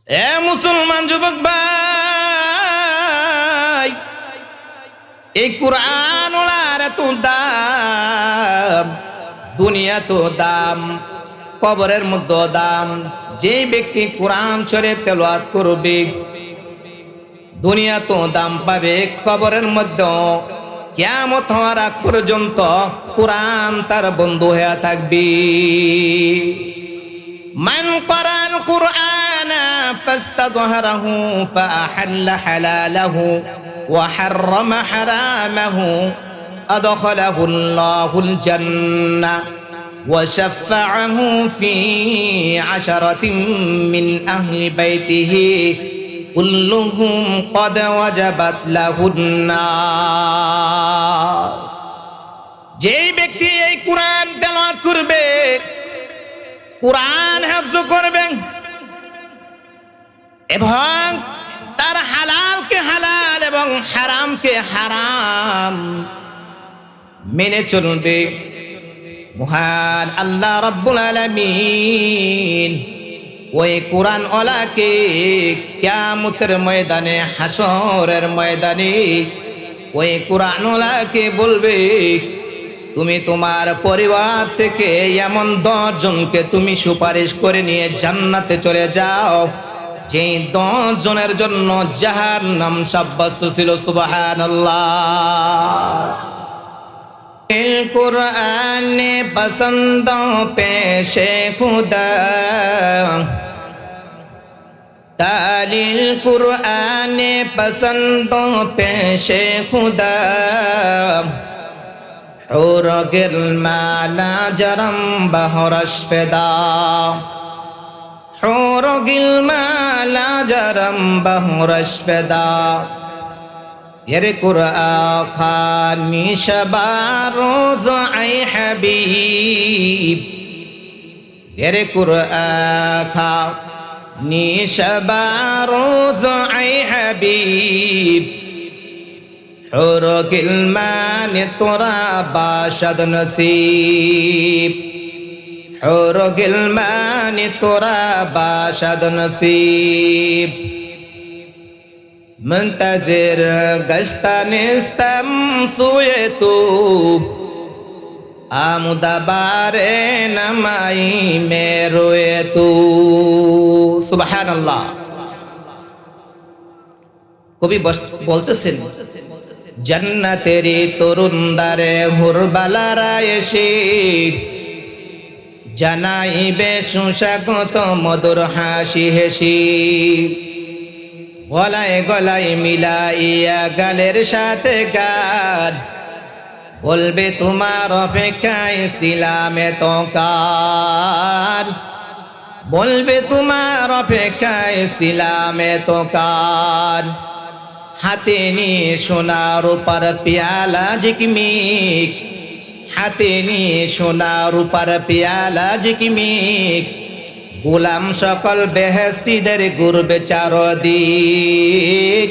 এ মুসলমান যুবক ভাই, এই কুরআন ওলার এত দাম, দুনিয়া তো দাম, কবরের মধ্যে দাম। যে ব্যক্তি কোরআন শরীফ তেলাওয়াত করবে দুনিয়া তো দাম পাবে, কবরের মধ্যে কিয়ামত হওয়ার আগ পর্যন্ত কোরআন তার বন্ধু হয়ে থাকবে। মান ক্বারাল কুরআনা ফাস্তাযহারাহু ফাআহাল্লা হালালাহু ওয়া হাররামা হারামাহু আদখালাহু আল্লাহুল জান্নাহ ওয়া শাফাআহু ফি আশারাতিন মিন আহলি বাইতিহি কুল্লুহুম ক্বাদ ওয়াজাবাত লাহুন নার। যেই ব্যক্তি এই কোরআন তেলাওয়াত করবে, কোরআন হিফজ করবেন এবং তার হালালকে হালাল এবং হারামকে হারাম মেনে চলবে, মহান আল্লাহ রাব্বুল আলামিন ওই কোরআন ওয়ালাকে কিয়ামতের ময়দানে, হাসরের ময়দানে ওই কোরআন ওয়ালাকে বলবে, তুমি তোমার পরিবার থেকে এমন 10 জনকে তুমি সুপারিশ করে নিয়ে জান্নাতে চলে যাও, যেই 10 জনের জন্য জাহান্নাম সাব্যস্ত ছিল। সুবহানাল্লাহ। কুরআন পসন্দ পেশে খুদা, তালিল কুরআন পসন্দ পেশে খুদা, حور گلمانا جرم بہرش فدا، حور گلمانا جرم بہرش فدا، یہ قرآن خانی شبا روز ای حبیب، یہ قرآن خانی شبا روز ای حبیب، حور گلمان تورا باشد نصیب، حور گلمان تورا باشد نصیب، منتظر گشتنستم سوی تو، آمد بارے نمائی میں روئے تو۔ سبحان اللہ۔ কবি বলতেছেন, জান্নাতেরি তরুণ দ্বারে হুরবালারা এসে জানাইবে সুস্বাগত মধুর হাসি হেসি, গলায় গলায় মিলাইয়া গালের সাথে গান বলবে, তোমার অপেক্ষায় ছিলাম এতকাল, বলবে তোমার অপেক্ষায় ছিলাম এতকাল, হাতে নিয়ে সোনার রূপার পেয়ালা ঝিকমিক, হাতে নিয়ে সোনার রূপার পেয়ালা ঝিকমিক, গোলাম সকল বেহেশতীদের ঘুরবে চারদিক,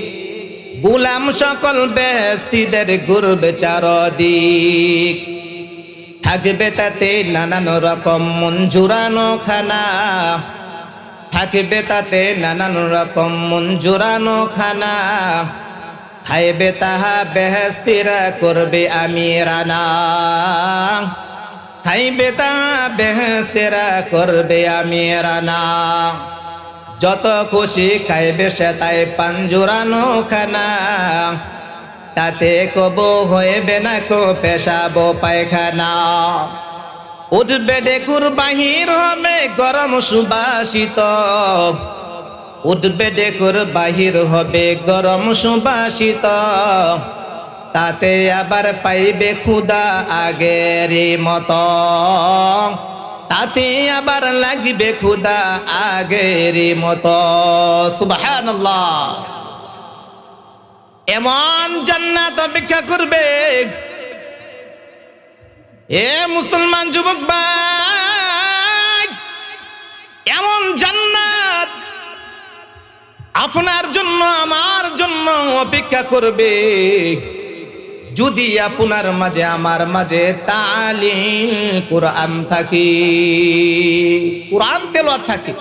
গোলাম সকল বেহেশতীদের ঘুরবে চারদিক, থাকবে তাতে নানান রকম মন জুড়ানো খানা, থাকবে তাতে নানান রকম মন জুড়ানো খানা, খাইবে তাহা বেহেশতীরা করবে আমিরানা, খাইবে তাহা বেহেশতীরা করবে আমিরানা, যত খুশি খাইবে সে তাই পান জুড়ানো খানা, তাতে কবু হইবে না কো পেশাব পায়খানা, উঠবে ডেকুর বাহির হবে গরম সুবাসিত, উঠবে ডেকুর বাহির হবে গরম সুবাসিত, তাতে আবার পাইবে ক্ষুধা আগের মতো, তাতে আবার লাগবে ক্ষুধা আগের মতো। সুবহানাল্লাহ। এমন জান্নাত অপেক্ষা করবে, এ মুসলমান যুবক ভাই, এমন জান্নাত আপনার জন্য আমার জন্য অপেক্ষা করবে, যদি আপনার মাঝে আমার মাঝে তালিম কুরআন থাকে, কুরআন তেলাওয়াত থাকে।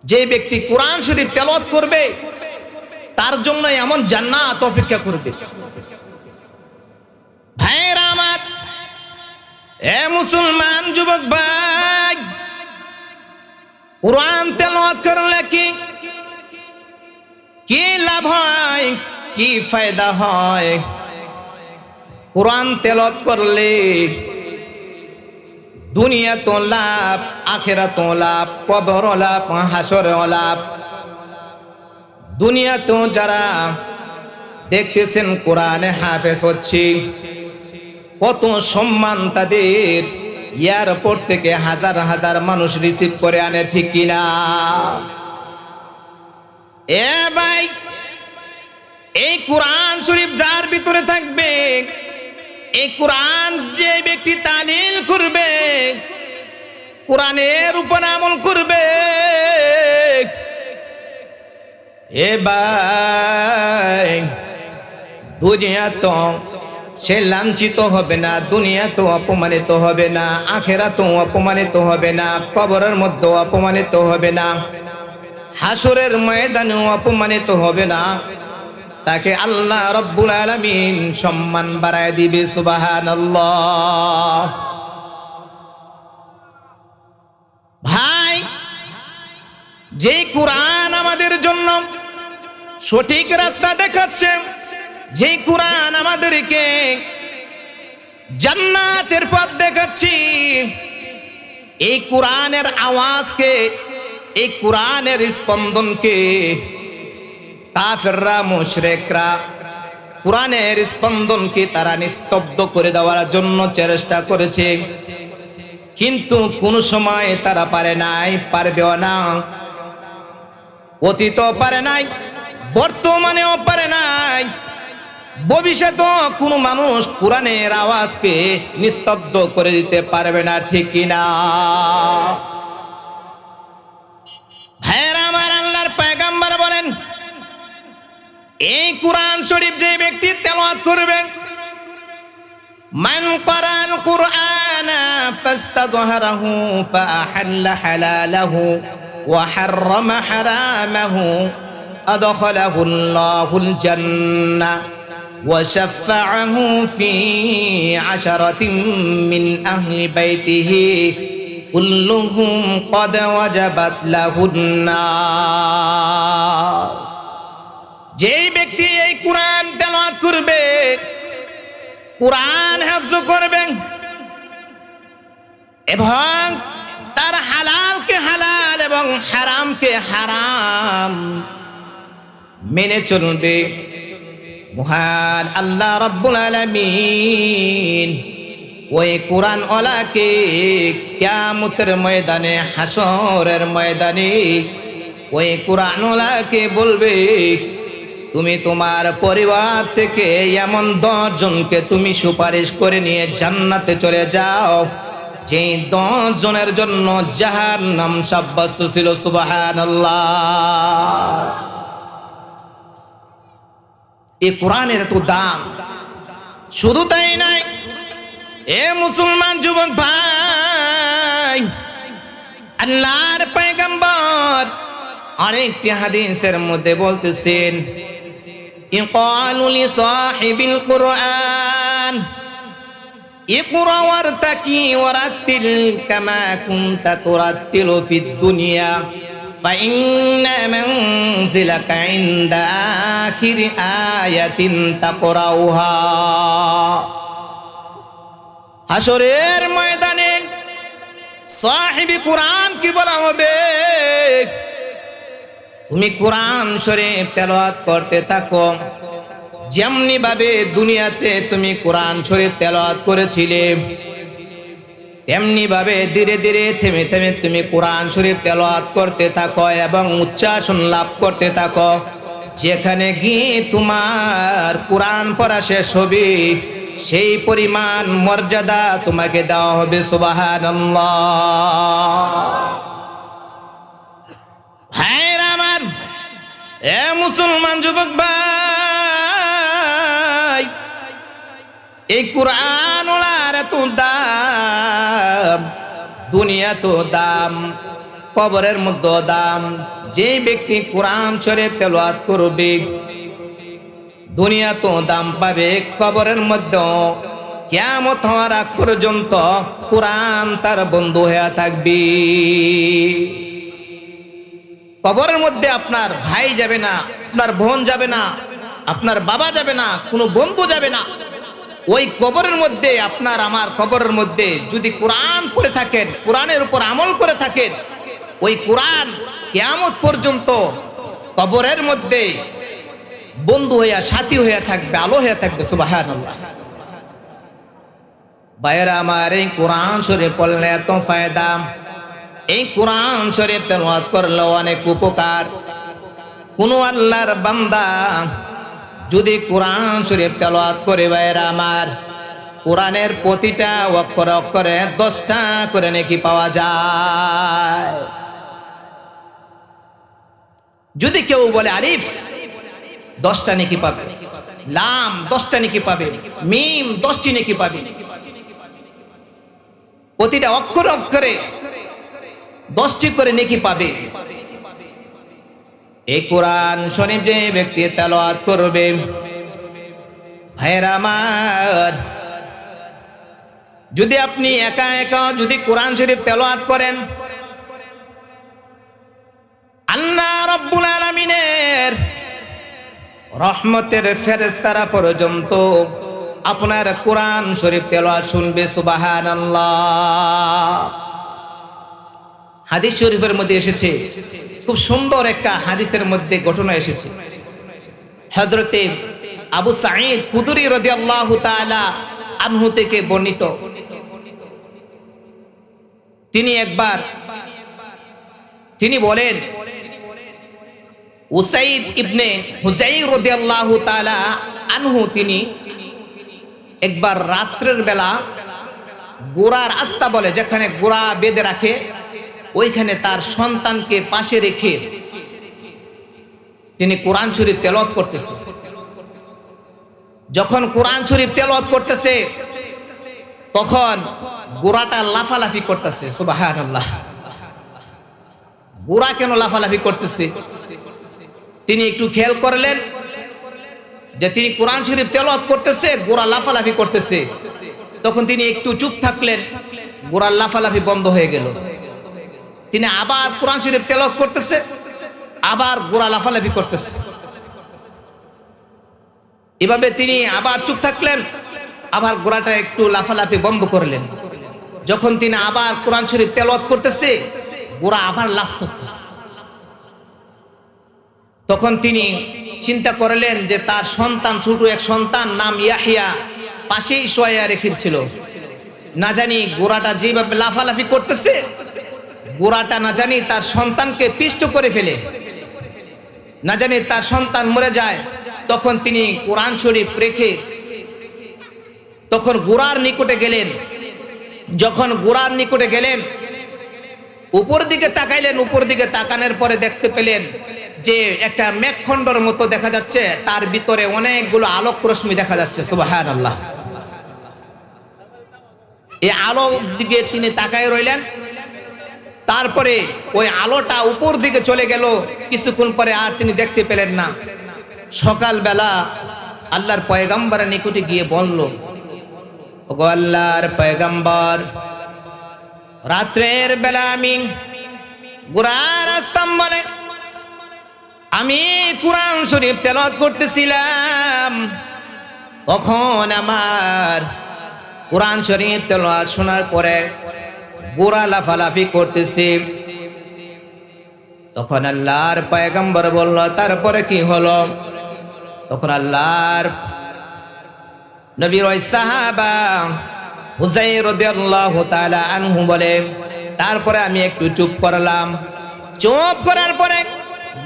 যে ব্যক্তি কোরআন শরীফ তেলাওয়াত করবে তার জন্য এমন জান্নাত অপেক্ষা করবে। ভাইরা আমার, এ মুসলমান যুবক ভাই, কোরআন তেলাওয়াত করলে কি লাভ হয়, কি ফায়দা হয়? কোরআন তেলাওয়াত করলে দুনিয়া তো লাভ, আখিরাত লাভ, কবর লাভ, হাসর লাভ। দুনিয়া তো যারা দেখতেছেন কোরআনে হাফেজ হচ্ছে, কত সম্মান তাদের, এয়ারপোর্ট থেকে হাজার হাজার মানুষ রিসিভ করে আনে, ঠিক কিনা? এ ভাই, এই কোরআন শরীফ যার ভিতরে থাকবে, এই কোরআন যে ব্যক্তি তালিল করবে, কোরআনের উপর আমল করবে, এ ভাই, দুনিয়া তো সে লাঞ্ছিত হবে না, দুনিয়া তো অপমানিত হবে না, আখেরা তো অপমানিত হবে না, কবরের মধ্যে অপমানিত হবে না, হাসরের ময়দানেও অপমানিত হবে না। তাকে আল্লাহ রব্বুল আলামিন সম্মান বাড়ায় দিবে, সুবহানাল্লাহ। ভাই, যে কোরআন আমাদের জন্য সঠিক রাস্তা দেখাচ্ছে, যে কোরআন আমাদেরকে জান্নাতের পথ দেখাচ্ছে, এই কোরআনের আওয়াজকে, এই কোরআনের স্পন্দনকে কাফেররা, মুশরিকরা কোরআনের স্পন্দনকে তারা নিস্তব্ধ করে দেওয়ার জন্য চেষ্টা করেছে, কিন্তু কোন সময় তারা পারে নাই, পারবেও না। অতীতও পারে নাই, বর্তমানেও পারে নাই, ভবিষ্যতেও কোনো মানুষ কোরআনের আওয়াজকে নিস্তব্ধ করে দিতে পারবে না, ঠিক কিনা? ভাইরা আমার, আল্লাহর পয়গম্বর বলেন, এই কোরআন শরীফ যে ব্যক্তি তেলাওয়াত করবে, মান ক্বারাল কুরআনা ফাস্তাযহারাহু ফাআহাল্লা হালালাহু ওয়া হাররামা হারামাহু আদখালাহুল্লাহুল জান্নাহ ওয়া শাফাআহু ফি আশারাতিন মিন আহলি বাইতিহি কুল্লুহুম ক্বাদ ওয়াজাবাত লাহুন নার। যেই ব্যক্তি এই কোরআন তেলাওয়াত করবে, কোরআন হিফজ করবে এবং তার হালালকে হালাল এবং হারামকে হারাম মেনে চলবে, মহান আল্লাহ রাব্বুল আলামিন ওই কোরআন ওয়ালাকে কিয়ামতের ময়দানে, হাসরের ময়দানে ওই কোরআন ওয়ালাকে বলবে, তুমি তোমার পরিবার থেকে এমন 10 জনকে তুমি সুপারিশ করে নিয়ে জান্নাতে চলে যাও, যেই 10 জনের জন্য জাহান্নাম সাব্যস্ত ছিল, সুবহানাল্লাহ। এই কোরআনের এত দাম। শুধু তাই নাই, এ মুসলমান যুবক ভাই, আল্লাহর পয়গম্বর আরেকটি হাদিসের মধ্যে বলতেছেন, ইকালু লিসাহিবিল কুরআন ইকরা ওয়ারতাকি ওয়ারাতিল কামা কুনতা তুরাতিলু ফিদ দুনিয়া ফাইন্না মানজিলাকা ইনদা আখির আয়াতিন তাকরাউহা। হাসরের ময়দানে সাহিবি কোরআন কি বলা হবে? তুমি কোরআন শরীফ তেলাওয়াত করতে থাকো, যেমনি ভাবে দুনিয়াতে তুমি কোরআন শরীফ তেলাওয়াত করেছিলে, তেমনি ভাবে ধীরে ধীরে থেমে থেমে তুমি কোরআন শরীফ তেলাওয়াত করতে থাকো এবং উচ্চাসন লাভ করতে থাকো। যেখানে গিয়ে তোমার কোরআন পড়া শেষ হবে, সেই পরিমাণ মর্যাদা তোমাকে দেওয়া হবে, সুবহানাল্লাহ। ভাইরা আমার, এ মুসলমান যুবক ভাই, এই কোরআন ওয়ালার এত দাম, দুনিয়া তো দাম, কবরের মধ্যে দাম। যে ব্যক্তি কোরআন শরীফ তেলাওয়াত করবে দুনিয়া তো দাম পাবে, কবরের মধ্যে কিয়ামত হওয়ার আগ পর্যন্ত কোরআন তার বন্ধু হয়ে থাকবে। কবরের মধ্যে আপনার ভাই যাবে না, আপনার বোন যাবে না, আপনার বাবা যাবে না, কোনো বন্ধু যাবে না। ওই কবরের মধ্যে আপনার আমার কবরের মধ্যে যদি কোরআন পড়ে থাকেন, কোরআনের উপর আমল করে থাকেন, ওই কোরআন কিয়ামত পর্যন্ত কবরের মধ্যে বন্ধু হইয়া সাথী হইয়া থাকবে, আলো হইয়া থাকবে। সুবহানাল্লাহ। ভাইয়েরা আমার, এই কোরআন শরীফ পড়লে এত ফায়দা, এই কোরআন শরীফ তেলাওয়াত করলে অনেক উপকার। কোন আল্লাহর বান্দা যদি কোরআন শরীফ তেলাওয়াত করে, ভাইয়েরা আমার, কোরআনের প্রতিটা অক্ষরে অক্ষরে 10টা করে নেকি পাওয়া যায়। যদি কেউ বলে আলিফ, 10টা নেকি পাবে, লাম 10টা নেকি পাবে, মিম 10টি নেকি পাবে। প্রতিটা অক্ষরে অক্ষরে 10টি করে নেকি পাবে। এই কোরআন শরীফ যে ব্যক্তি তেলাওয়াত করবে, ভাইয়েরা আমার, যদি আপনি একা একা যদি কোরআন শরীফ তেলাওয়াত করেন, আল্লাহ রাব্বুল আলামিনের রহমতের ফেরেশতারা পর্যন্ত আপনার কোরআন শরীফ তেলাওয়াত শুনবে। সুবহানাল্লাহ। হাদিস শরীফের মধ্যে এসেছে, খুব সুন্দর একটা হাদিসের মধ্যে ঘটনা এসেছে। হযরতে আবু সাঈদ খুদরি রাদিয়াল্লাহু তাআলা আনহু থেকে বর্ণিত, তিনি একবার তিনি বলেন, উসাইদ ইবনে হুযাইর রাদিয়াল্লাহু তাআলা আনহু তিনি একবার রাত্রের বেলা গোরার আস্তা বলে, যেখানে গোরা বেঁধে রাখে, ওইখানে তার সন্তানকে পাশে রেখে তিনি কোরআন শরীফ তেলাওয়াত করতেছে। যখন কোরআন শরীফ তেলাওয়াত করতেছে তখন গোরাটা লাফালাফি করতেছে। সুবহানাল্লাহ। গোরা কেন লাফালাফি করতেছে তিনি একটু খেয়াল করলেন যে তিনি কোরআন শরীফ তেলাওয়াত করতেছে, গোরা লাফালাফি করতেছে। তখন তিনি একটু চুপ থাকলেন, গোরার লাফালাফি বন্ধ হয়ে গেল। তিনি আবার কোরআন শরীফ তেলাওয়াত করতেছে, আবার গোরা লাফালাফি করতেছে। এভাবে তিনি আবার চুপ থাকলেন, আবার গোরাটা একটু লাফালাফি বন্ধ করলেন। যখন তিনি আবার কোরআন শরীফ তেলাওয়াত করতেছে, গোরা আবার লাফতেছে। তখন তিনি চিন্তা করলেন যে তার সন্তান, ছোট এক সন্তান নাম ইয়াহিয়া, পাশেই শোয়া রেখেছিল। না জানি গোরাটা যেভাবে লাফালাফি করতেছে, গোরাটা না জানি তার সন্তানকে পিষ্ট করে ফেলে, না জানি তার সন্তান মরে যায়। তখন তিনি কোরআন শরীফ রেখে তখন গোরার নিকটে গেলেন। যখন গোরার নিকটে গেলেন, উপর দিকে তাকাইলেন, উপর দিকে তাকানোর পরে দেখতে পেলেন যে একটা মেঘখণ্ডর মতো দেখা যাচ্ছে, তার ভিতরে অনেকগুলো আলোক রশ্মি দেখা যাচ্ছে। সুবহানাল্লাহ। এই আলোর দিকে তিনি তাকায় রইলেন। তারপরে ওই আলোটা উপর দিকে চলে গেল, কিছুক্ষণ পরে আর তিনি দেখতে পেলেন না। সকালবেলা আল্লাহর পয়গম্বরের নিকটে গিয়ে বলল, ওগো আল্লাহর পয়গম্বর, রাত্রের বেলা আমি গোরার আসতাম বলে আমি কোরআন শরীফ তেলাওয়াত করতেছিলাম, তখন আমার কোরআন শরীফ তেলাওয়াত শোনার পরে গোরা লাফালাফি করতেছে। তখন আল্লাহর পয়গম্বর বলল, তারপরে কি হলো? তখন আল্লাহর নবীর ওই সাহাবা হুযাইর রাদিয়াল্লাহু তাআলা আনহু বলে, তারপরে আমি একটু চুপ করলাম। চুপ করার পরে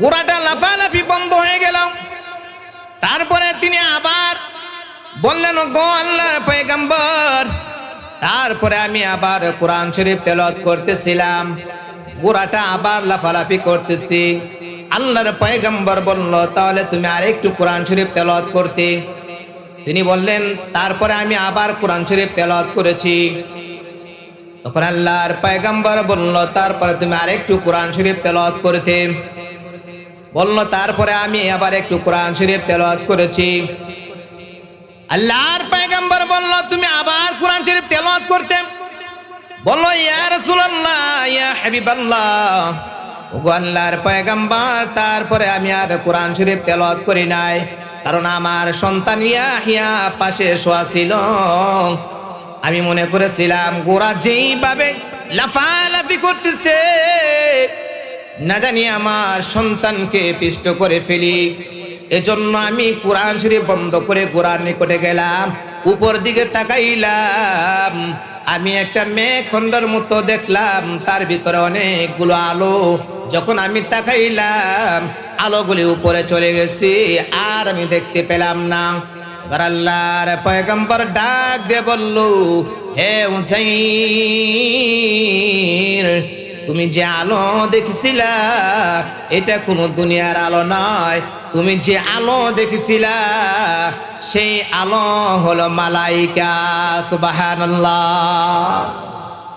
গোরাটা লাফালাফি বন্ধ হয়ে গেল। তারপরে তিনি আবার বললেন, গো আল্লাহর পয়গম্বর, তারপরে আমি আবার কোরআন শরীফ তেলাওয়াত করতেছিলাম, গোরাটা আবার লাফালাফি করতেছি। আল্লাহর পয়গম্বর বলল, তাহলে তুমি আরেকটু কোরআন শরীফ তেলাওয়াত করতে। তিনি বললেন, তারপরে আমি আবার কোরআন শরীফ তেলাওয়াত করেছি। তখন আল্লাহর পয়গম্বর বলল, তারপরে তুমি আরেকটু কোরআন শরীফ তেলাওয়াত করতে। বলল, তারপরে আমি আবার একটু কোরআন শরীফ তেলাওয়াত করেছি। আল্লাহর পয়গম্বর বলল, তুমি আবার কোরআন শরীফ তেলাওয়াত করতে। বলল, ইয়া রাসূলুল্লাহ, ইয়া হাবিবাল্লাহ, ওগো আল্লাহর পয়গম্বর, তারপরে আমি আর কোরআন শরীফ তেলাওয়াত করি নাই, কারণ আমার সন্তান ইয়াহিয়া পাশে শোয়া ছিল। আমি মনে করেছিলাম গোরা যেইভাবে লাফালাফি করতেছে, না জানি আমার সন্তানকে পিষ্ট করে ফেলি। এজন্য আমি কোরআন শরীফ বন্ধ করে গোরার নিকটে গেলাম। উপর দিকে তাকাইলাম, আমি একটা মেঘখণ্ডের মতো দেখলাম, তার ভিতরে অনেকগুলো আলো। যখন আমি তাকাইলাম, আলোগুলি উপরে চলে গেছে, আর আমি দেখতে পেলাম না। আল্লাহর পয়গম্বর ডাক দিয়ে বলল, হে উসাইর, তুমি যে আলো দেখেছিলা এটা কোনো দুনিয়ার আলো নয়। তুমি যে আলো দেখেছিলা সেই আলো হলো মালাইকা। সুবহানাল্লাহ।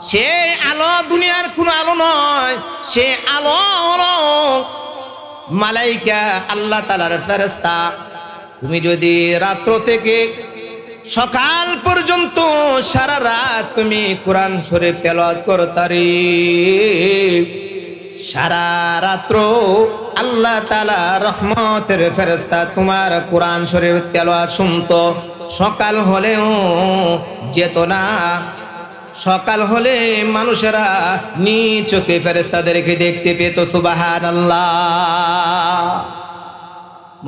সেই আলো দুনিয়ার কোনো আলো নয়, সে আলো হলো মালাইকা, আল্লাহ তাআলার ফেরেশতা। তুমি যদি রাত্র থেকে সকাল পর্যন্ত সারা রাত তুমি কোরআন শরীফ তেলাওয়াত করতারি, সারা রাত্র আল্লাহ তাআলা রহমতের ফেরেশতা তোমার কোরআন শরীফ তেলাওয়াত শুনতো। সকাল হলেও যেত না, সকাল হলে মানুষেরা নিজ চোখে ফেরেশতাদেরকে দেখতে পেত। সুবহানাল্লাহ।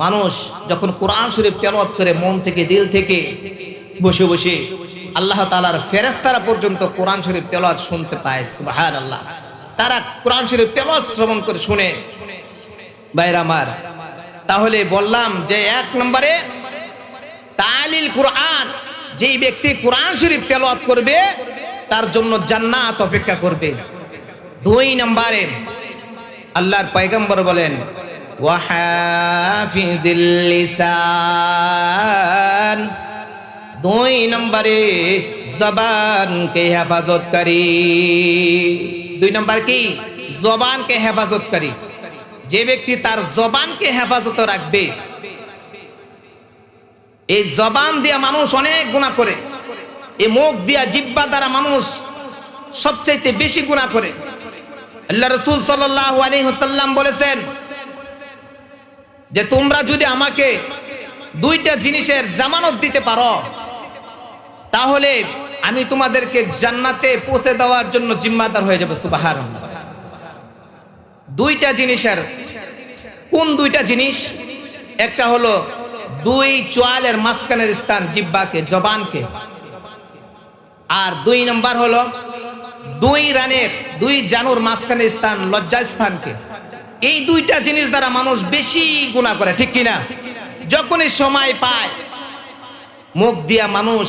মানুষ যখন কোরআন শরীফ তেলাওয়াত করে মন থেকে, দিল থেকে, বসে বসে, আল্লাহ তাআলার ফেরেশতারা পর্যন্ত কোরআন শরীফ তেলাওয়াত শুনতে পায়। সুবহানাল্লাহ। তারা কোরআন শরীফ তেলাওয়াত শ্রবণ করে শুনে। ভাইরা আমার, তাহলে বললাম যে এক নম্বরে তালিল কোরআন, যেই ব্যক্তি কোরআন শরীফ তেলাওয়াত করবে তার জন্য জান্নাত অপেক্ষা করবে। দুই নম্বরে আল্লাহর পয়গম্বর বলেন, ওয়াহাফিজিল লিসান, দুই নম্বরে জবানকে হেফাজতকারী। দুই নম্বর কি? জবানকে হেফাজতকারী। যে ব্যক্তি তার জবানকে হেফাজত রাখবে, এই জবান দিয়া মানুষ অনেক গুনাহ করে, এই মুখ দিয়া, জিহ্বা দ্বারা মানুষ সবচাইতে বেশি গুনাহ করে। আল্লাহ রাসূল সাল্লাল্লাহু আলাইহি ওয়াসাল্লাম বলেছেন যে তোমরা যদি আমাকে দুইটা জিনিসের জামানত দিতে পারো, তাহলে আমি তোমাদেরকে জান্নাতে পৌঁছে দেওয়ার জন্য জিম্মাদার হয়ে যাব। সুবহানাল্লাহ। দুইটা জিনিসের, কোন দুইটা জিনিস? একটা হলো দুই চোয়ালের মাঝখানের স্থান, জিহ্বাকে, জবানকে। আর দুই নম্বর হলো দুই রানের, দুই জানুর মাঝখানের স্থান, লজ্জাস্থানকে। এই দুইটা জিনিস দ্বারা মানুষ বেশি গুনাহ করে, ঠিক কিনা? যখনই সময় পায় মুখ দিয়া মানুষ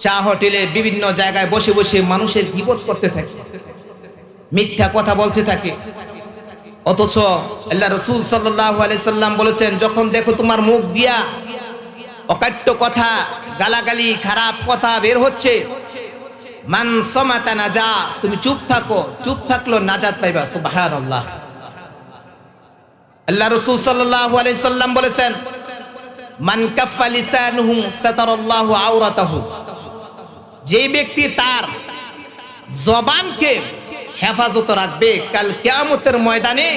চা হোটেলে বিভিন্ন জায়গায় বসে বসে মানুষের গীবত করতে থাকে, মিথ্যা কথা বলতে থাকে। অথচ আল্লাহ রাসূল সাল্লাল্লাহু আলাইহি সাল্লাম বলেছেন, যখন দেখো তোমার মুখ দিয়া অকাট্য কথা, গালাগালি, খারাপ কথা বের হচ্ছে, মান সামাতা নাজা, তুমি চুপ থাকো, চুপ থাকলো নাজাত পাইবা। সুবহানাল্লাহ। আল্লাহ রাসূল সাল্লাল্লাহু আলাইহি সাল্লাম বলেছেন, মান কাফফা লিসানুহু সাতারাল্লাহু আওরাতাহু, যে ব্যক্তি তার জবানকে হেফাজত রাখবে, কাল কিয়ামতের ময়দানে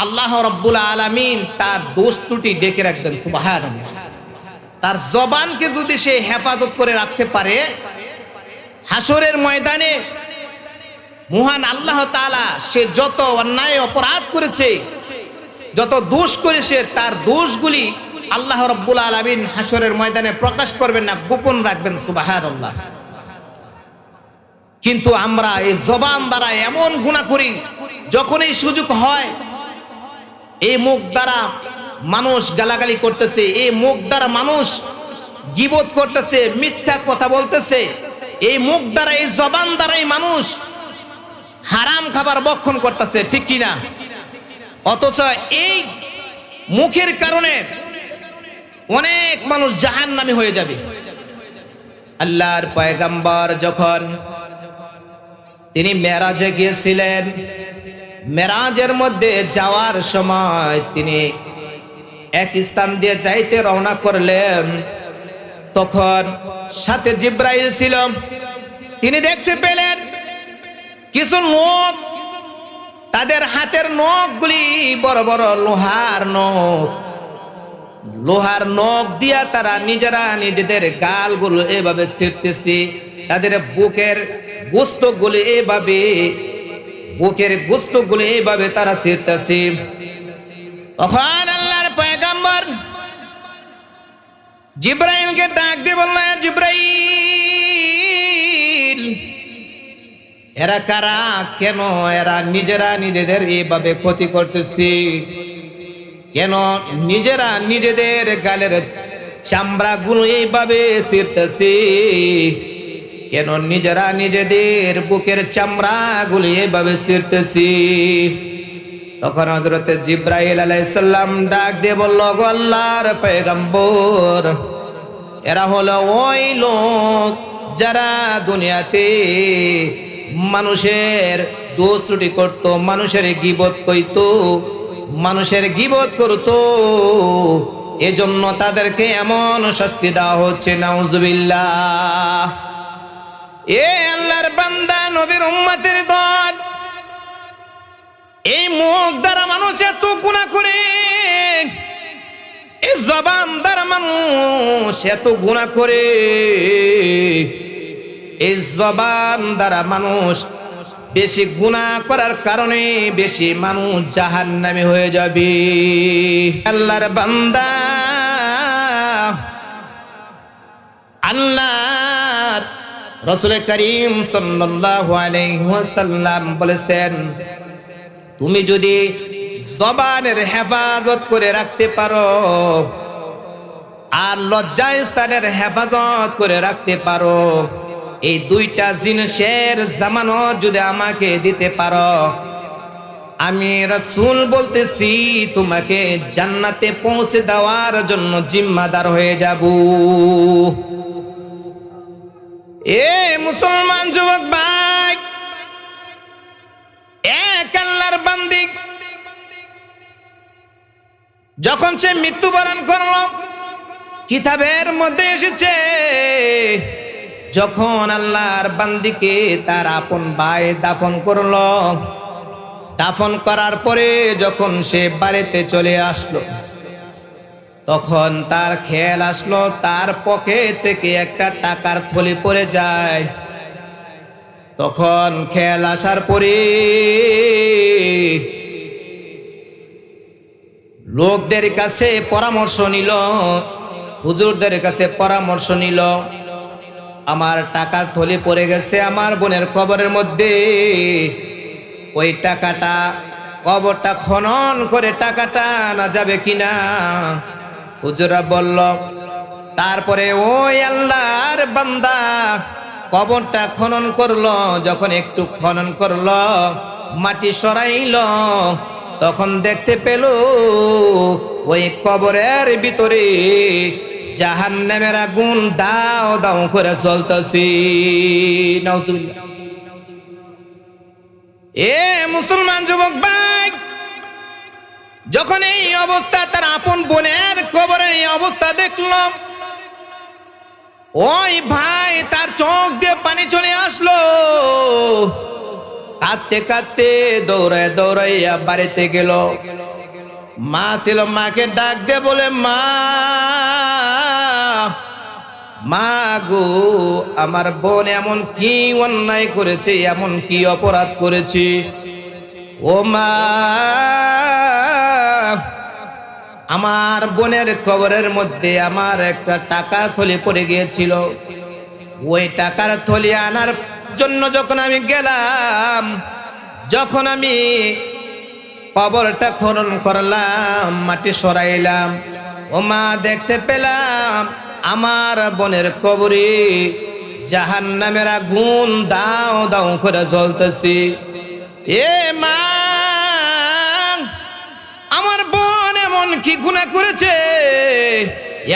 আল্লাহ রাব্বুল আলামিন তার দোষ ত্রুটি ডেকে রাখবেন। সুবহানাল্লাহ। তার জবানকে যদি সে হেফাজত করে রাখতে পারে, হাসরের ময়দানে মহান আল্লাহ তাআলা সে যত অন্যায় অপরাধ করেছে, যত দোষ করেছে, তার দোষগুলি আল্লাহ রাব্বুল আলামিন হাসরের ময়দানে প্রকাশ করবেন না, গোপন রাখবেন। সুবহানাল্লাহ। কিন্তু আমরা এই জবান দ্বারা এমন গুনাহ করি, যখন এই সুযোগ হয়, এই মুখ দ্বারা মানুষ গালাগালি করতেছে, এই মুখ দ্বারা মানুষ গীবত করতেছে, মিথ্যা কথা বলতেছে, এই মুখ দ্বারা, এই জবান দ্বারাই মানুষ হারাম খাবার ভক্ষণ করতেছে, ঠিক কিনা? অথচ এই মুখের কারণে অনেক মানুষ জাহান্নামী হয়ে যাবে। আল্লাহর পয়গম্বর যখন তিনি মেরাজে গিয়েছিলেন। মেরাজের মধ্যে যাওয়ার সময় তিনি এক স্থান দিয়ে যাইতে রওনা করলেন। তখন সাথে জিব্রাইল ছিল। তিনি দেখতে পেলেন কিছু লোক, তাদের হাতের নখগুলি বড় বড় লোহার নখ। লোহার নখ দিয়া তারা নিজেরা নিজেদের গালগুলো এভাবে ছিঁড়তেছে, তাদের বুকের গোস্তগুলো এইভাবে তারা ছিঁড়তেছে। তখন আল্লাহর পয়গম্বর জিব্রাইলকে ডাক দিয়ে বললেন, জিব্রাইল, এরা কারা? কেন এরা নিজেরা নিজেদের এইভাবে ক্ষতি করতেছে? কেন নিজেরা নিজেদের গালের চামড়াগুলো এইভাবে ছিঁড়তেছে? কেন নিজেরা নিজেদের বুকের চামড়াগুলো এইভাবে ছিঁড়তেছে? তখন হযরত জিব্রাইল আলাইহিস সালাম ডাক দিয়ে বলল, গো আল্লাহর পয়গম্বর, এরা হলো ওই লোক যারা দুনিয়াতে মানুষের দোষ ত্রুটি করত, মানুষের গীবত কইতো, মানুষের গীবত করতো, এজন্য তাদেরকে এমন শাস্তি দেওয়া হচ্ছে। নাউজুবিল্লাহ। এ আল্লাহর বান্দা, নবীর উম্মতের দল, এই মুখ দ্বারা মানুষ এত গুনাহ করে, এই জবান দ্বারা মানুষ এত গুনাহ করে, এই জবান দ্বারা মানুষ বেশি গুনাহ করার কারণে বেশি মানুষ জাহান্নামী হয়ে যাবে। আল্লাহর বান্দা, আল্লাহর রাসূল করিম সাল্লাল্লাহু আলাইহি ওয়াসাল্লাম বলেছেন, তুমি যদি জবানের হেফাজত করে রাখতে পারো আর লজ্জাস্থানের হেফাজত করে রাখতে পারো, এই দুইটা জিনিসের জামানত যদি আমাকে দিতে পারো, আমি রাসূল বলতেছি তোমাকে জান্নাতে পৌঁছে দেওয়ার জন্য জিম্মাদার হয়ে যাব। এ মুসলমান যুবক ভাই, এক আল্লাহর বান্দি যখন সে মৃত্যুবরণ করল, কিতাবের মধ্যে এসেছে, যখন আল্লাহর বান্দিকে তার আপন ভাই দাফন করলো, দাফন করার পরে যখন সে বাড়িতে চলে আসলো, তখন তার খেয়াল আসলো তার পকেট থেকে একটা টাকার থলি পড়ে যায়। তখন খেয়াল আসার পরে লোকদের কাছে পরামর্শ নিল, হুজুরদের কাছে পরামর্শ নিল, আমার টাকার থলি পড়ে গেছে আমার বোনের কবরের মধ্যে, ওই টাকাটা, কবরটা খনন করে টাকাটা আনা যাবে কিনা? হুজুরা বলল। তারপরে ওই আল্লাহর বান্দা কবরটা খনন করলো। যখন একটু খনন করলো, মাটি সরাইল, তখন দেখতে পেল ওই কবরের ভিতরে জাহান্নামের আগুন দাও দাও করে জ্বলতেছে। নাউজুবিল্লাহ। এ মুসলমান যুবক ভাই, যখন এই অবস্থা তার আপন বোনের কবরের এই অবস্থা দেখলাম, ওই ভাই তার চোখ দিয়ে পানি চলে আসলো। কাঁদতে কাঁদতে দৌড়ায় দৌড়াইয়া বাড়িতে গেল। মা ছিল, মাকে ডাক দিয়ে বলে, মা, মা গো, আমার বোন এমন কি অন্যায় করেছে, এমন কি অপরাধ করেছে? ও মা, আমার বোনের কবরের মধ্যে আমার একটা টাকার থলি পড়ে গিয়েছিল। ওই টাকার থলি আনার জন্য যখন আমি গেলাম, যখন আমি কবরটা খনন করলাম, মাটি সরাইলাম, ও মা, দেখতে পেলাম আমার বোনের কবরে জাহান্নামের আগুন দাও দাও করে জ্বলতেছে। এ মা, আমার বোন এমন কি গুনাহ করেছে,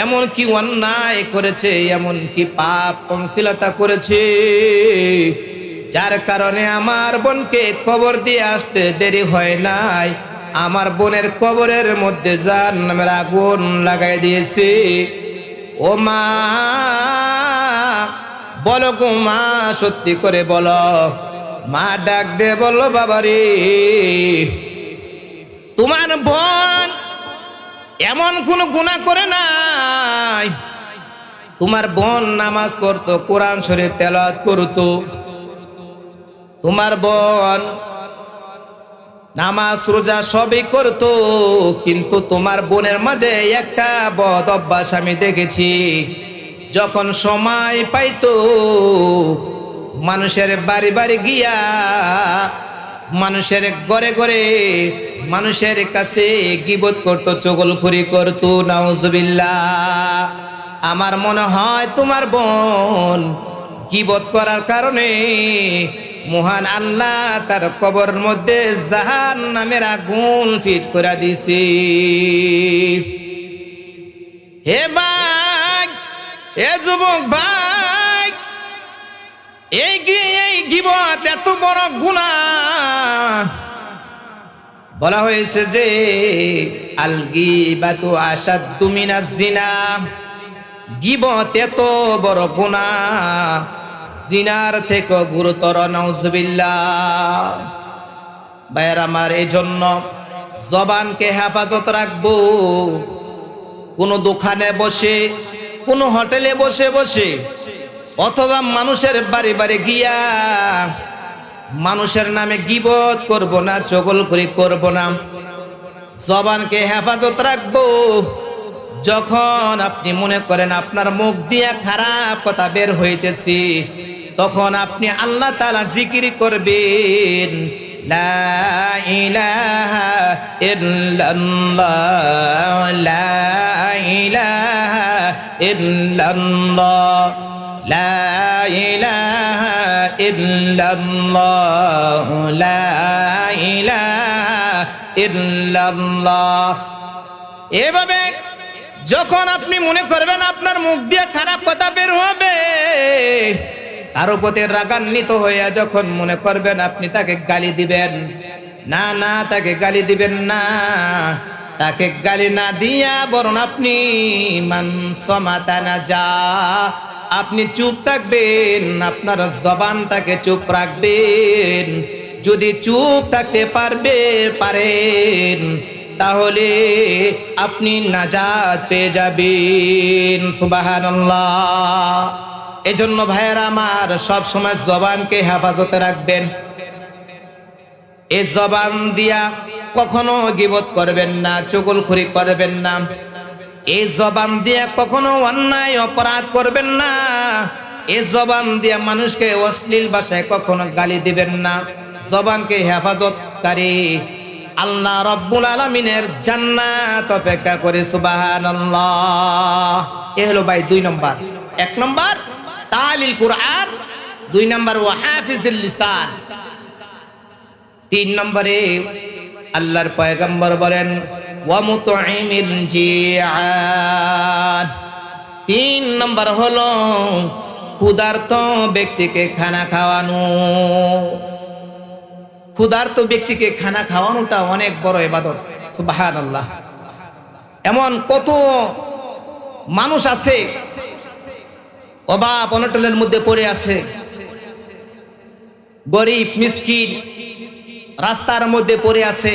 এমন কি অন্যায় করেছে, এমন কি পাপ পঙ্কিলতা করেছে, যার কারণে আমার বোনকে কবর দিয়ে আসতে দেরি হয় নাই। আমার বোনের কবরের মধ্যে জাহান্নামের আগুন লাগাই দিয়েছে। ও মা, বলো গো মা, সত্যি করে বলো। মা ডাক দে বলল, বাবারে, তোমার বোন এমন কোন গুনাহ করে নাই। তোমার বোন নামাজ পড়তো, কোরআন শরীফ তেলাওয়াত করতো। তোমার বোন নামাজ রোজা সবই করতো, কিন্তু তোমার বোনের মাঝে একটা বদ অভ্যাস আমি দেখেছি। যখন সময় পাইতো মানুষের বাড়ি বাড়ি গিয়া, মানুষের ঘরে ঘরে, মানুষের কাছে গীবত করতো, চগলখড়ি করতো। নাউজুবিল্লাহ। আমার মনে হয় তোমার বোন গীবত করার কারণে মহান আল্লাহ তার কবরের মধ্যে জাহান্নামের আগুন ফিট করে দিছে। হে ভাই, এ যুবক ভাই, এই গীবত এত বড় গুনাহ। বলা হয়েছে যে আল গীবাতু আশাদ্দু মিনাজ জিনা। গীবত এত বড় গুনাহ, জিনার থেকে গুরুতর। নাউজুবিল্লাহ। ভাইয়ের আমার, এই জন্য জবানকে হেফাজত রাখবো। কোনো দোকানে বসে, কোনো হোটেলে বসে বসে, অথবা মানুষের বাড়ি বাড়ি গিয়া মানুষের নামে গীবত করব না, চগলখড়ি করব না। জবানকে হেফাজত রাখবো। যখন আপনি মনে করেন আপনার মুখ দিয়া খারাপ কথা বের হইতেছি, তখন আপনি আল্লাহ তাআলার জিকির করবেন। লা ইলাহা ইল্লাল্লাহ, লা ইলাহা ইল্লাল্লাহ, লা ইলাহা ইল্লাল্লাহ, লা ইলাহা ইল্লাল্লাহ। এভাবে যখন আপনি মনে করবেন আপনার মুখ দিয়ে খারাপ কথা বের হবে, কারো প্রতি রাগান্বিত হইয়া যখন মনে করবেন আপনি তাকে গালি দিবেন, না না, তাকে গালি দিবেন না। তাকে গালি না দিয়া বরং আপনি মান সমাতা না যা, আপনি চুপ থাকবেন, আপনার জবানটাকে চুপ রাখবেন। যদি চুপ থাকতে পারেন, তাহলে আপনি নাজাত পেয়ে যাবেন। সুবহানাল্লাহ। এজন্য ভাইয়েরা আমার, সব সময় জবানকে হেফাজতে রাখবেন। এই জবান দিয়া কখনো গীবত করবেন না, চগলখড়ি করবেন না। এই জবান দিয়া কখনো অন্যায় অপরাধ করবেন না। এই জবান দিয়া মানুষকে অশ্লীল ভাষায় কখনো গালি দিবেন না। জবানকে হেফাজতকারী আল্লাহ রাব্বুল আলামিনের জান্নাত অপেক্ষা করে। সুবহানাল্লাহ। এ হলো ভাই 2 নম্বর। 1 নম্বর তালিল কুরআন, 2 নম্বর ওয়া হাফিজুল লিসান। 3 নম্বরে আল্লাহর পয়গম্বর বলেন ওয়া মুতঈমিল জিআন। 3 নম্বর হলো ক্ষুধার্ত ব্যক্তিকে খানা খাওয়ানো। ক্ষুধার্ত ব্যক্তিকে খানা খাওয়ানোটা অনেক বড় ইবাদত। সুবহানাল্লাহ। এমন কত মানুষ আছে অভাব অনটনের মধ্যে পড়ে আছে, গরিব মিসকিন রাস্তার মধ্যে পড়ে আছে,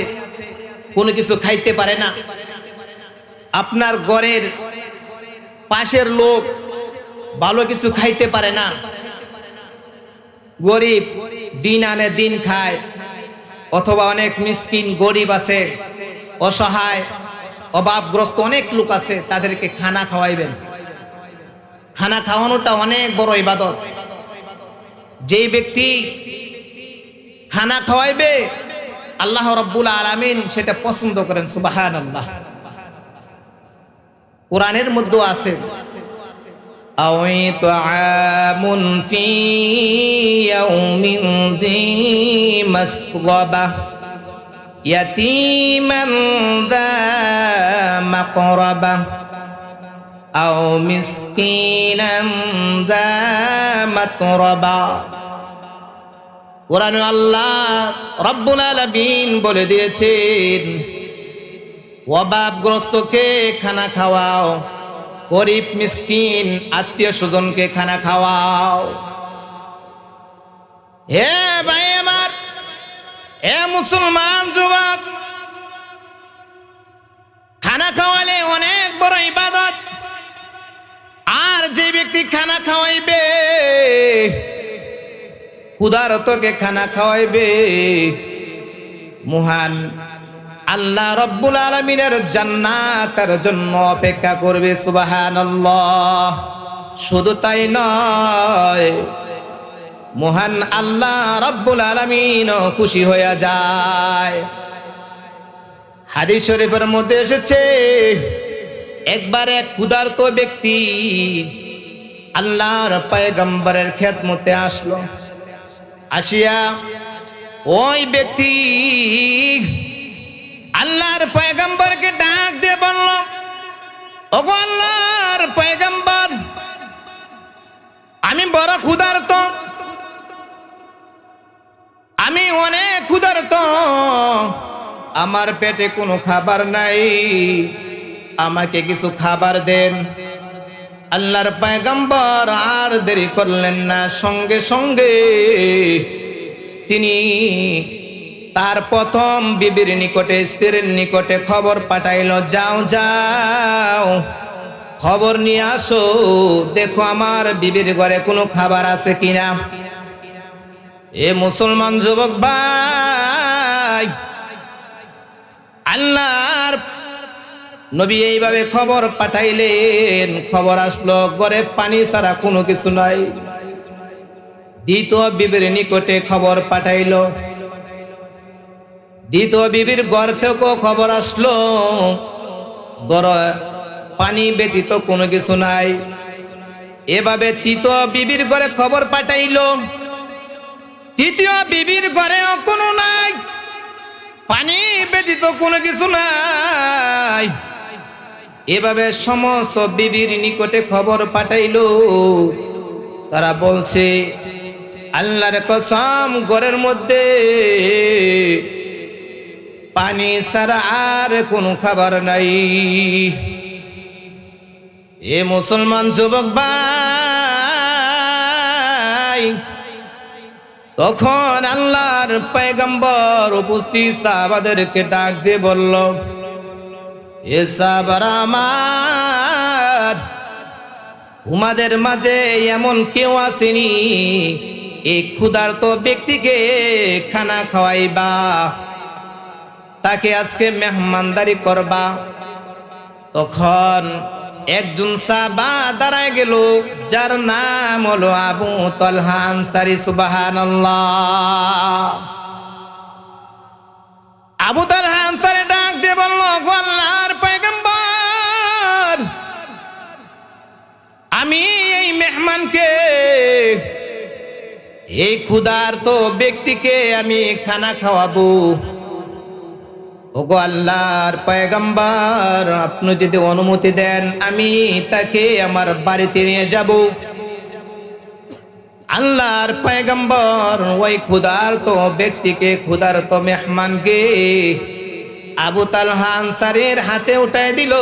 কোনো কিছু খাইতে পারে না। আপনার ঘরের পাশের লোক ভালো কিছু খাইতে পারে না, গরিব দিন আনে দিন খায়। অথবা অনেক মিসকিন গরিব আছে, অসহায় অভাবগ্রস্ত অনেক লোক আছে, তাদেরকে খানা খাওয়াইবেন। খানা খাওয়ানোটা অনেক বড় ইবাদত। যেই ব্যক্তি খানা খাওয়াইবে আল্লাহ রাব্বুল আলামিন সেটা পছন্দ করেন। সুবহানাল্লাহ। কোরআনের মধ্যে আছে আও ইতআমুন ফি ইয়াউমিন যী মাসগাবা ইয়াতীমান যা মাকরাবা আও মিসকিনান যা মাতরাবা কোরআনে আল্লাহ রব্বুল আলামিন বলে দিয়েছেন, অভাবগ্রস্তকে খানা খাওয়াও, গরিব মিসকিন আত্মীয় স্বজনকে খানা খাওয়াও। হে ভাই আমার, হে মুসলমান যুবক, খানা খাওয়ালে অনেক বড় ইবাদত। আর যে ব্যক্তি খানা খাওয়াইবে, ক্ষুধার্তকে খানা খাওয়াইবে, মহান আল্লাহ রব্বুল আলামিনের জান্নাত তার জন্য অপেক্ষা করবে। সুবহানাল্লাহ। শুধু তাই নয়, মহান আল্লাহ রব্বুল আলামিনও খুশি হয়ে যায়। হাদিস শরীফের মধ্যে এসেছে, একবার এক ক্ষুধার্ত ব্যক্তি আল্লাহর পয়গম্বরের খেদমতে আসলো। আসিয়া ওই ব্যক্তি আল্লাহর পয়গম্বরকে ডাক দিয়ে বলল, ওগো আল্লাহর পয়গম্বর, আমি বড় ক্ষুধার্ত, আমি অনেক ক্ষুধার্ত, আমার পেটে কোনো খাবার নাই, আমাকে কিছু খাবার দেন। আল্লাহর পয়গম্বর আর দেরি করলেন না, সঙ্গে সঙ্গে তিনি তার প্রথম বিবির নিকটে, স্ত্রীর নিকটে খবর পাঠাইল, যাও যাও খবর নিয়ে আসো, দেখো আমার বিবির ঘরে কোনো খাবার আছে কিনা। এ মুসলমান যুবক ভাই, আল্লাহর নবী এইভাবে খবর পাঠাইলেন, খবর আসলো ঘরে পানি ছাড়া কোনো কিছু নাই। দ্বিতীয় বিবির নিকটে খবর পাঠাইল, দ্বিতীয় বিবির ঘর থেকেও খবর আসলো ঘরে পানি ব্যতীত কোনো কিছু নাই। এভাবে তৃতীয় বিবির ঘরে খবর পাঠাইল, তৃতীয় বিবির ঘরেও কোনো নাই, পানি ব্যতীত কোনো কিছু নাই। এভাবে সমস্ত বিবির নিকটে খবর পাঠাইল। তারা বলছে, আল্লাহর কসম, ঘরের মধ্যে পানি ছাড়া আর কোনো খাবার নাই। এ মুসলমান যুবক ভাই, তখন আল্লাহর পয়গম্বর উপস্থিত সাহাবাদেরকে ডাক দিয়ে বলল, এ সাহাবারা আমার, তোমাদের মাঝে এমন কেউ আসেনি এই ক্ষুধার্ত ব্যক্তিকে খানা খাওয়াইবা, তাকে আজকে মেহমানদারি করবা। তখন একজন সাহাবা দাঁড়ায় গেল, যার নাম হলো আবু তালহা আনসারী। সুবহানাল্লাহ। আবু তালহা আনসারী ডাক দিয়ে বলল, গো আল্লাহর পয়গম্বর, আমি এই মেহমানকে, এই ক্ষুধার্ত ব্যক্তিকে আমি খানা খাওয়াবো। ওগো আল্লাহর পয়গম্বর, আপনি যদি অনুমতি দেন আমি তাকে আমার বাড়িতে নিয়ে যাব। আল্লাহর পয়গম্বর ওই ক্ষুধার্ত ব্যক্তিকে, ক্ষুধার্ত মেহমানকে আবু তালহা আনসারীর হাতে উঠায় দিল।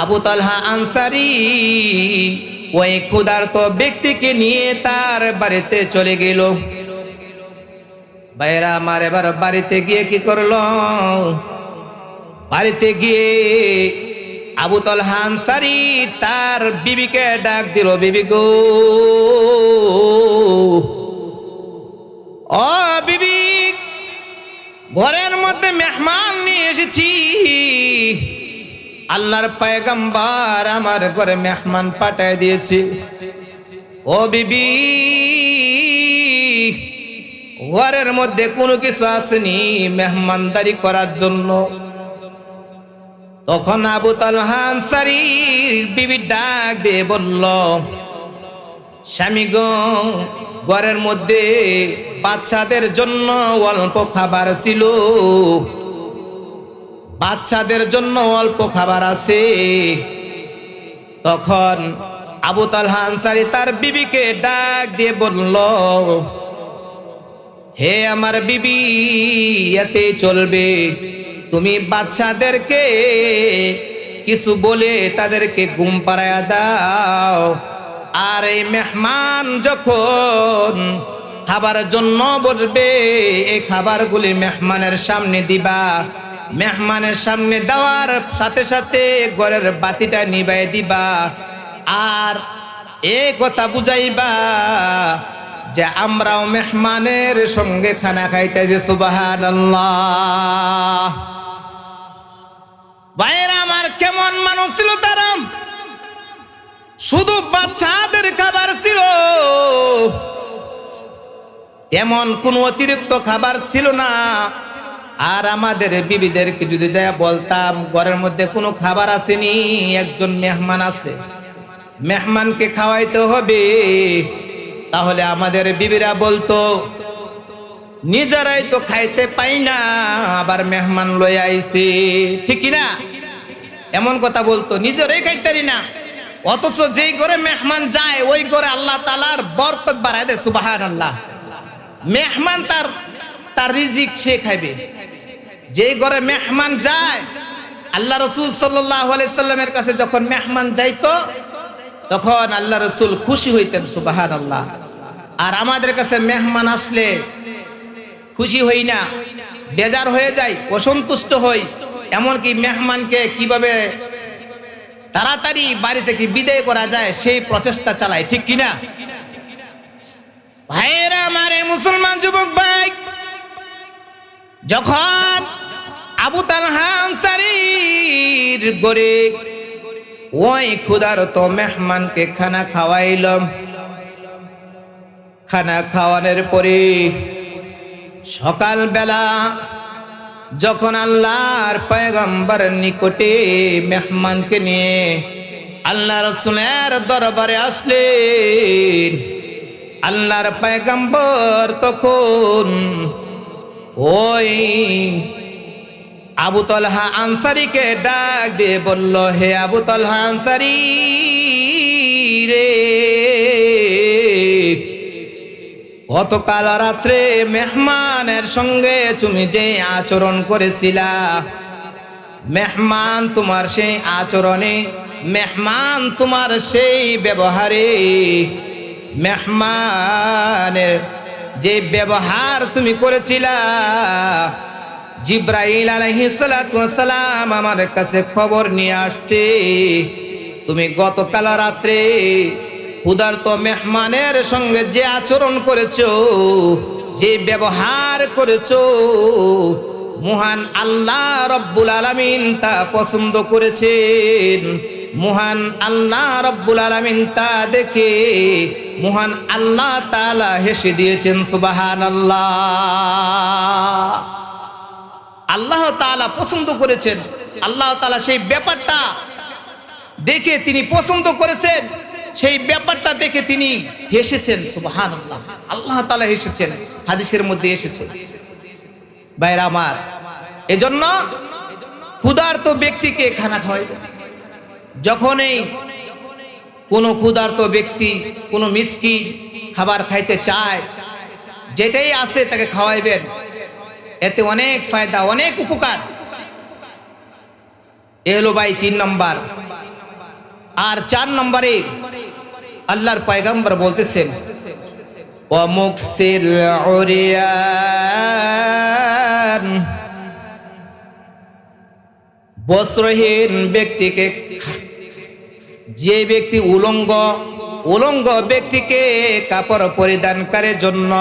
আবু তালহা আনসারী ওই ক্ষুধার্ত ব্যক্তিকে নিয়ে তার বাড়িতে চলে গেল। ভাইরা আমার, এবার বাড়িতে গিয়ে কি করলো? বাড়িতে গিয়ে আবু তালহা আনসারী তার বিবিকে ডাক দিল, বিবি গো, ও বিবি, ঘরের মধ্যে মেহমান নিয়ে এসেছি, আল্লাহর পয়গম্বর আমার ঘরে মেহমান পাঠায় দিয়েছে। ও বিবি, ঘরের মধ্যে কোনো কিছু আসেনি মেহমানদারি করার জন্য। তখন আবু তালহা আনসারীর বিবি ডাক দিয়ে বলল, স্বামী গো, ঘরের মধ্যে বাচ্চাদের জন্য অল্প খাবার ছিল, বাচ্চাদের জন্য অল্প খাবার আছে। তখন আবু তালহা আনসারী তার বিবিকে ডাক দিয়ে বলল, হে আমার বিবি, এতে চলবে? তুমি বাচ্চাদেরকে কিছু বলে তাদেরকে ঘুম পাড়ায়া দাও, আর এই মেহমান যখন খাবার জন্য বসবে এই খাবারগুলি মেহমানের সামনে দিবা। মেহমানের সামনে দেওয়ার সাথে সাথে ঘরের বাতিটা নিভাই দিবা, আর এই কথা বুঝাইবা যে আমরাও মেহমানের সঙ্গে খানা খাইতেছি। সুবহানাল্লাহ। ভাইরা আমার, কেমন মানুষ ছিল তারা! শুধু বাচ্চাদের খাবার ছিল, তেমন কোনো অতিরিক্ত খাবার ছিল না। আর আমাদের বিবিদেরকে যদি যাই বলতাম ঘরের মধ্যে কোনো খাবার আসেনি, একজন মেহমান আছে, মেহমানকে খাওয়াইতে হবে, তাহলে আমাদের বিবিরা বলতো নিজেরাই তো খাইতে পাই না, আবার মেহমান লই আইছে, ঠিক কি না? এমন কথা বলতো, নিজেরাই খাইতে পারি না, অথচ যেই ঘরে মেহমান যায় ওই ঘরে আল্লাহ তাআলার বরকত বাড়ায় দেয়। সুবহানাল্লাহ। মেহমান তার রিজিক সে খাইবে। যেই ঘরে মেহমান যায়, আল্লাহ রাসূল সাল্লাল্লাহু আলাইহি সাল্লামের কাছে যখন মেহমান যাইতো তখন আল্লাহ রাসূল খুশি হইতেন। সুবহানাল্লাহ। আর আমাদের কাছে মেহমান আসলে খুশি হই না, বেজার হয়ে যাই, অসন্তুষ্ট হই। এমনকি মেহমানকে কিভাবে তাড়াতাড়ি বাড়ি থেকে বিদায় করা যায় সেই প্রচেষ্টা চালাই, ঠিক কিনা? ভাইয়েরা আমার, মুসলমান যুবক ভাই, যখন আবু তালহা আনসারীর ঘরে ওই ক্ষুধার্ত মেহমানকে খানা খাওয়াইলাম, খানা খাওয়ানোর পরে সকালবেলা যখন আল্লাহর পয়গম্বর নিকটে মেহমানকে নিয়ে আল্লাহ রাসূলের দরবারে আসলেন, আল্লাহর পয়গম্বর তখন ওই আবু তালহা আনসারীকে ডাক দিয়ে বলল, হে আবু তালহা আনসারী রে, গতকাল রাত্রে মেহমানের সঙ্গে তুমি যে আচরণ করেছিলা, মেহমান তোমার সেই আচরণে, মেহমান তোমার সেই ব্যবহারে, মেহমানের যে ব্যবহার তুমি করেছিলা, জিব্রাইল আলাইহিস সালাতু ওয়াস সালাম আমার কাছে খবর নিয়ে আসছে তুমি গতকাল রাত্রে ক্ষুধার্ত মেহমানের সঙ্গে যে আচরণ করেছো, যে ব্যবহার করেছো, মহান আল্লাহ রব্বুল আলামিন তা পছন্দ করেছেন। মহান আল্লাহ রব্বুল আলামিন তা দেখে মহান আল্লাহ তাআলা হেসে দিয়েছেন। সুবহানাল্লাহ। আল্লাহ তাআলা পছন্দ করেছেন, আল্লাহ তাআলা সেই ব্যাপারটা দেখে তিনি পছন্দ করেছেন, সেই ব্যাপারটা দেখে তিনি হেসেছেন। সুবহানাল্লাহ। আল্লাহ তাআলা হেসেছেন, হাদিসের মধ্যে এসেছে। ভাইরা আমার, এজন্য ক্ষুধার্ত ব্যক্তিকে খানা খাওয়াইবেন। যখনই কোনো ক্ষুধার্ত ব্যক্তি, কোনো মিসকিন খাবার খাইতে চায়, যেটাই আছে তাকে খাওয়াইবেন, এতে অনেক ফায়দা, অনেক উপকার। এ হলো ভাই 3 নম্বর। আর 4 নম্বরে আল্লাহর পয়গম্বর বলতেছেন, ওয়ামুকসিল উরিয়ান, বস্ত্রহীন ব্যক্তিকে, যে ব্যক্তি উলঙ্গ ব্যক্তিকে কাপড় পরিধানকারীর জন্য,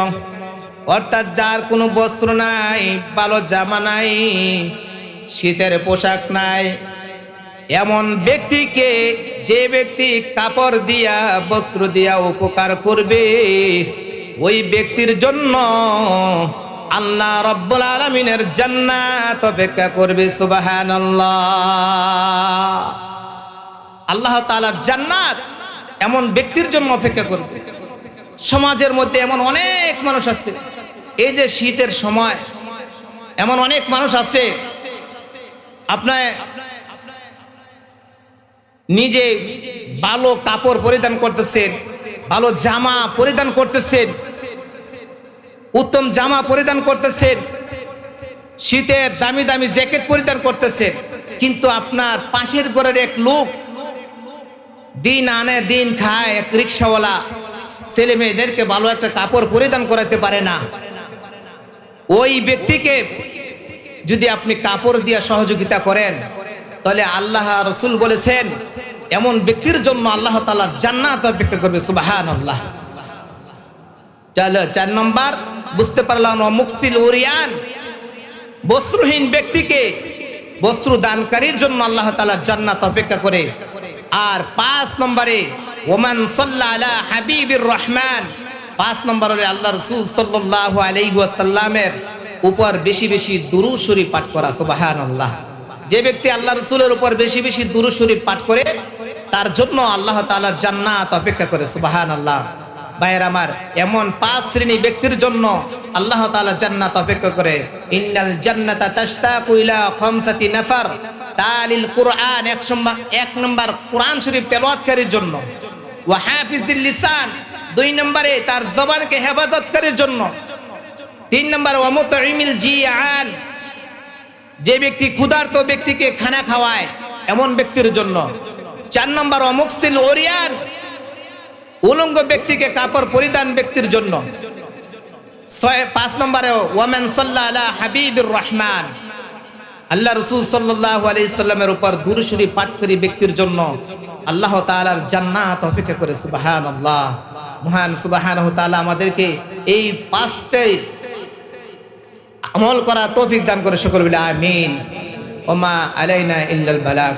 অর্থাৎ যার কোনো বস্ত্র নাই, ভালো জামা নাই, শীতের পোশাক নাই, এমন ব্যক্তিকে, যে ব্যক্তি কাপড় দিয়া, বস্ত্র দিয়া উপকার করবে, ওই ব্যক্তির জন্য আল্লাহ রাব্বুল আলামিনের জান্নাত অপেক্ষা করবে। সুবহানাল্লাহ। আল্লাহ তাআলার জান্নাত এমন ব্যক্তির জন্য অপেক্ষা করবে। সমাজের মধ্যে এমন অনেক মানুষ আছে, এই যে শীতের সময় এমন অনেক মানুষ আছে, আপনার নিজে ভালো কাপড় পরিধান করতেছেন, ভালো জামা পরিধান করতেছেন, উত্তম জামা পরিধান করতেছেন, শীতের দামি দামি জ্যাকেট পরিধান করতেছেন, কিন্তু আপনার পাশের ঘরের এক লোক দিন আনে দিন খায়, এক রিক্সাওয়ালা ছেলে মেয়েদেরকে ভালো একটা কাপড় পরিধান করাতে পারে না, ওই ব্যক্তিকে যদি আপনি কাপড় দিয়ে সহযোগিতা করেন, তাহলে আল্লাহ রাসূল বলেছেন এমন ব্যক্তির জন্য আল্লাহ তাআলা জান্নাত অপেক্ষা করবে। সুবহানাল্লাহ। চলো 4 নম্বর বুঝতে পারলাম, মুকসিল উরিয়ান, বস্ত্রহীন ব্যক্তিকে বস্ত্র দানকারীর জন্য আল্লাহ তাআলা জান্নাত অপেক্ষা করে। আর 5 নম্বরে ওমান সাল্লা আলা হাবিবির রহমান, 5 নম্বরে আল্লাহ রাসূল সাল্লাল্লাহু আলাইহি ওয়াসাল্লামের উপর বেশি বেশি দুরূদ শরীফ পাঠ করা। সুবহানাল্লাহ। যে ব্যক্তি আল্লাহ রাসূলের উপর বেশি বেশি দুরূদ শরীফ পাঠ করে তার জন্য আল্লাহ তাআলা জান্নাত অপেক্ষা করে। সুবহানাল্লাহ। ভাইয়ের আমার, এমন 5 শ্রেণী ব্যক্তির জন্য আল্লাহ তাআলা জান্নাত অপেক্ষা করে। ইন্নাল জান্নাতা তাশতাকু ইলা খামসাতি নাফার তালিল কুরআন, 1 নম্বর কোরআন শরীফ তেলাওয়াতকারীর জন্য, ওয়া হাফিজিল লিসান, 2 নম্বরে তার জবানকে হেফাজতকারীর জন্য, 3 নম্বর ওয়া মুতঈমিল জিয়ান, যে ব্যক্তি ক্ষুধার্ত ব্যক্তিকে খানা খাওয়ায় এমন ব্যক্তির জন্য, 4 নম্বর ওয়া মুকসিল উরিয়ান, উলঙ্গ ব্যক্তিকে কাপড় পরিধান ব্যক্তির জন্য, 5 নম্বরে ওয়ামান সাল্লা আলা হাবিবির রহমান, আল্লাহ রাসূল সাল্লাল্লাহু আলাইহি সাল্লামের উপর দুরূদ শরীফ পাঠকারী ব্যক্তির জন্য আল্লাহ তাআলার জান্নাত অপেক্ষা করে। সুবহানাল্লাহ। মহান সুবহানাহু তাআলা আমাদেরকে এই 5টাই আমল করার তৌফিক দান করে। সকল বলে আমিন। ওমা আলাইনা ইল্লাল বালাগ।